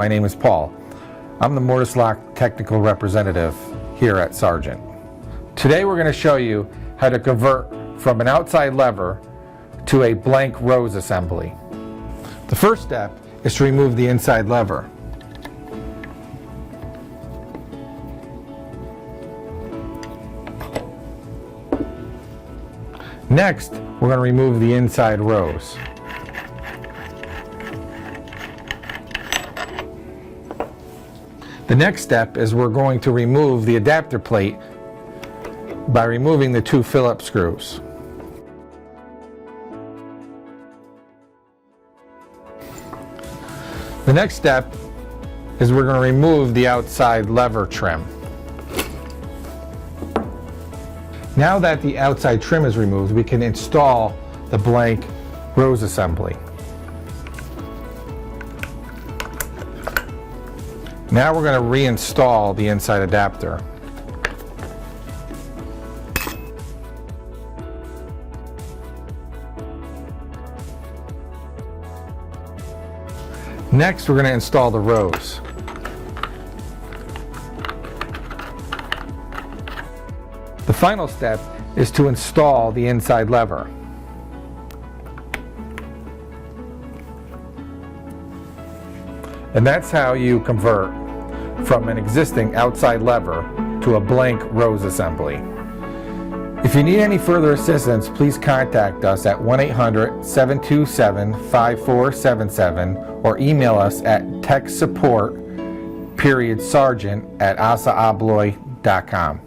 my name is Paul. I'm the Mortise Lock Technical Representative here at Sargent. Today we're going to show you how to convert from an outside lever to a blank rose assembly. The first step is to remove the inside lever. Next, we're going to remove the inside rose. The next step is we're going to remove the adapter plate by removing the two Phillips screws. The next step is we're going to remove the outside lever trim. Now that the outside trim is removed, we can install the blank rose assembly. Now we're going to reinstall the inside adapter. Next, we're going to install the rose. The final step is to install the inside lever. And that's how you convert from an existing outside lever to a blank rose assembly. If you need any further assistance, please contact us at 1-800-727-5477 or email us at techsupport.sargent@asaabloy.com.